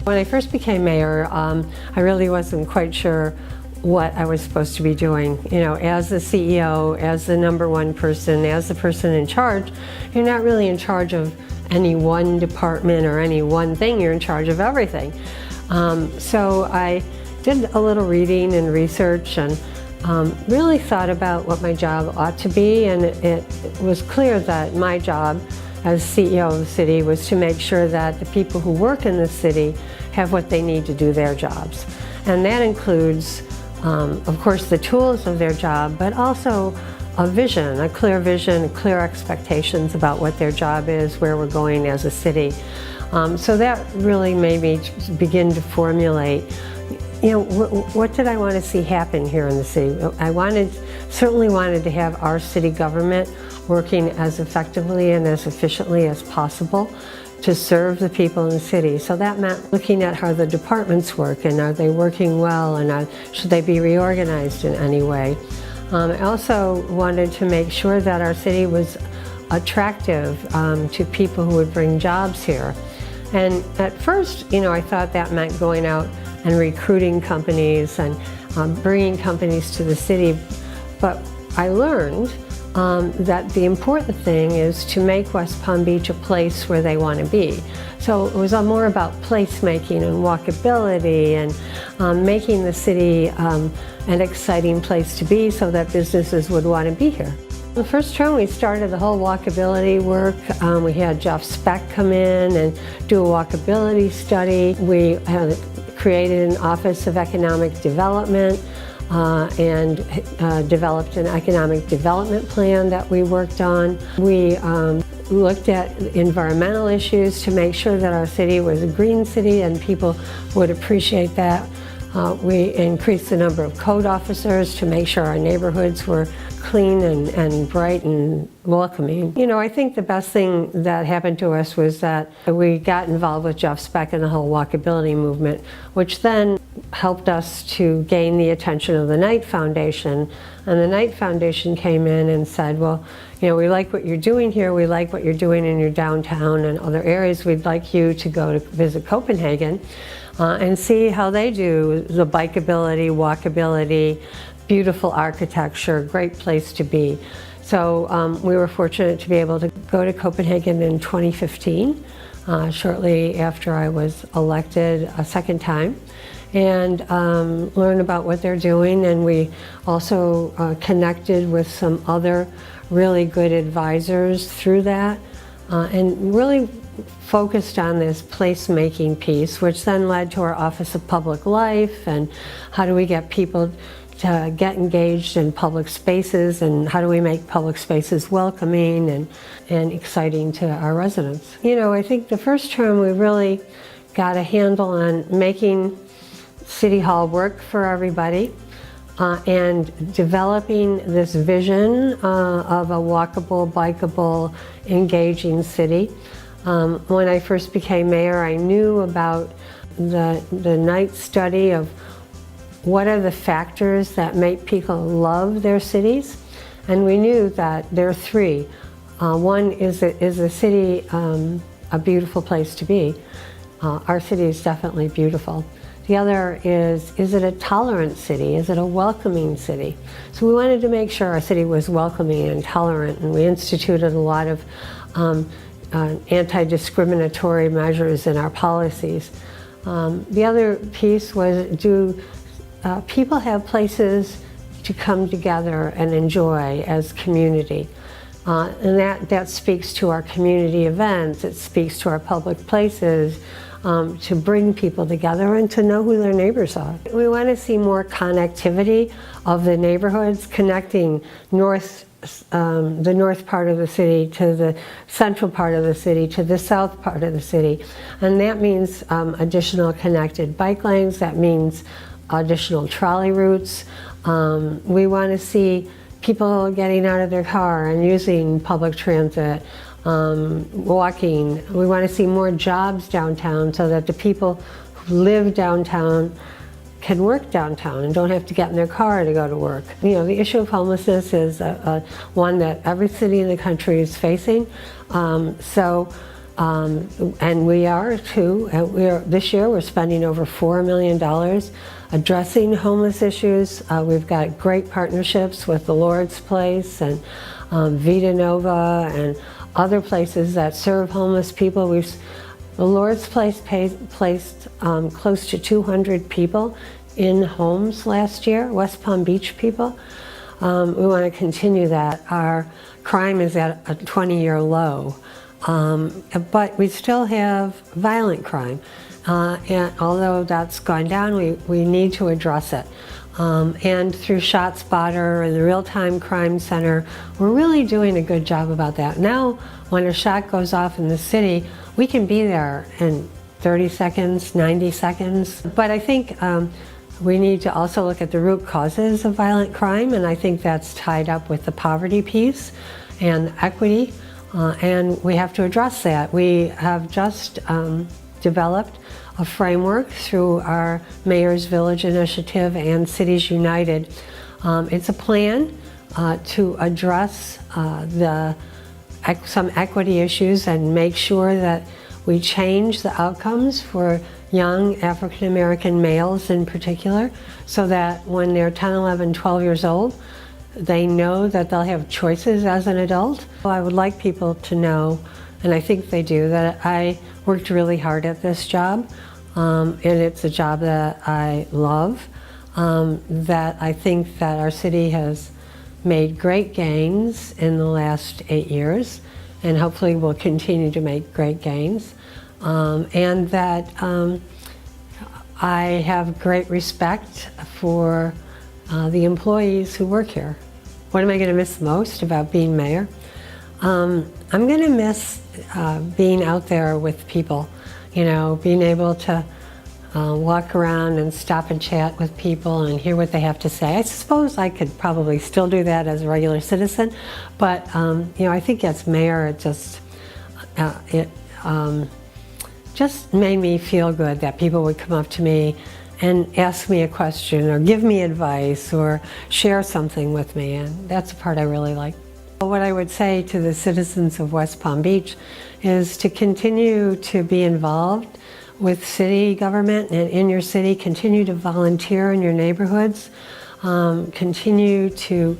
When I first became mayor, I really wasn't quite sure what I was supposed to be doing. You know, as the CEO, as the #1 person, as the person in charge, you're not really in charge of any one department or any one thing, you're in charge of everything. So I did a little reading and research and really thought about what my job ought to be, and it was clear that my job as CEO of the city was to make sure that the people who work in the city have what they need to do their jobs. And that includes, of course, the tools of their job, but also a vision, a clear vision, clear expectations about what their job is, where we're going as a city. So that really made me begin to formulate, you know, what did I want to see happen here in the city? I certainly wanted to have our city government working as effectively and as efficiently as possible to serve the people in the city. So that meant looking at how the departments work, and are they working well, and should they be reorganized in any way. I also wanted to make sure that our city was attractive to people who would bring jobs here. And at first, you know, I thought that meant going out and recruiting companies and bringing companies to the city. But I learned that the important thing is to make West Palm Beach a place where they want to be. So it was more about placemaking and walkability and making the city an exciting place to be so that businesses would want to be here. The first term we started the whole walkability work. We had Jeff Speck come in and do a walkability study. We created an Office of Economic Development and developed an economic development plan that we worked on. We looked at environmental issues to make sure that our city was a green city and people would appreciate that. We increased the number of code officers to make sure our neighborhoods were clean and bright and welcoming. You know, I think the best thing that happened to us was that we got involved with Jeff Speck and the whole walkability movement, which then helped us to gain the attention of the Knight Foundation. And the Knight Foundation came in and said, well, you know, we like what you're doing here, we like what you're doing in your downtown and other areas, we'd like you to go to visit Copenhagen and see how they do the bikeability, walkability, beautiful architecture, great place to be. So we were fortunate to be able to go to Copenhagen in 2015, shortly after I was elected a second time, and learn about what they're doing. And we also connected with some other really good advisors through that, and really focused on this placemaking piece, which then led to our Office of Public Life and how do we get people to get engaged in public spaces, and how do we make public spaces welcoming and exciting to our residents. You know, I think the first term we really got a handle on making City Hall work for everybody and developing this vision of a walkable, bikeable, engaging city. When I first became mayor, I knew about the Knight study of what are the factors that make people love their cities, and we knew that there are three. One is the city a beautiful place to be? Our city is definitely beautiful. The other is it a tolerant city? Is it a welcoming city? So we wanted to make sure our city was welcoming and tolerant, and we instituted a lot of anti-discriminatory measures in our policies. The other piece was, do people have places to come together and enjoy as community? And that speaks to our community events, it speaks to our public places, to bring people together and to know who their neighbors are. We want to see more connectivity of the neighborhoods, connecting the north part of the city to the central part of the city to the south part of the city. And that means additional connected bike lanes, that means additional trolley routes. We want to see people getting out of their car and using public transit, walking. We want to see more jobs downtown so that the people who live downtown can work downtown and don't have to get in their car to go to work. You know, the issue of homelessness is one that every city in the country is facing. So And we are too. This year we're spending over $4 million addressing homeless issues. We've got great partnerships with the Lord's Place and Vita Nova and other places that serve homeless people. The Lord's Place placed close to 200 people in homes last year, West Palm Beach people. We want to continue that. Our crime is at a 20-year low, but we still have violent crime. And although that's gone down, we need to address it. And through ShotSpotter and the Real-Time Crime Center, we're really doing a good job about that. Now, when a shot goes off in the city, we can be there in 30 seconds, 90 seconds. But I think we need to also look at the root causes of violent crime, and I think that's tied up with the poverty piece and equity, and we have to address that. We have just developed a framework through our Mayor's Village Initiative and Cities United. It's a plan to address some equity issues and make sure that we change the outcomes for young African American males in particular, so that when they're 10, 11, 12 years old, they know that they'll have choices as an adult. I would like people to know, and I think they do, that I worked really hard at this job, and it's a job that I love, that I think that our city has made great gains in the last 8 years, and hopefully will continue to make great gains, and that I have great respect for the employees who work here. What am I going to miss most about being mayor? I'm going to miss being out there with people, you know, being able to walk around and stop and chat with people and hear what they have to say. I suppose I could probably still do that as a regular citizen, but you know, I think as mayor, it just made me feel good that people would come up to me and ask me a question or give me advice or share something with me, and that's a part I really like. What I would say to the citizens of West Palm Beach is to continue to be involved with city government and in your city, continue to volunteer in your neighborhoods, continue to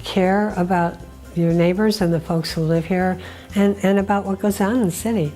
care about your neighbors and the folks who live here, and about what goes on in the city.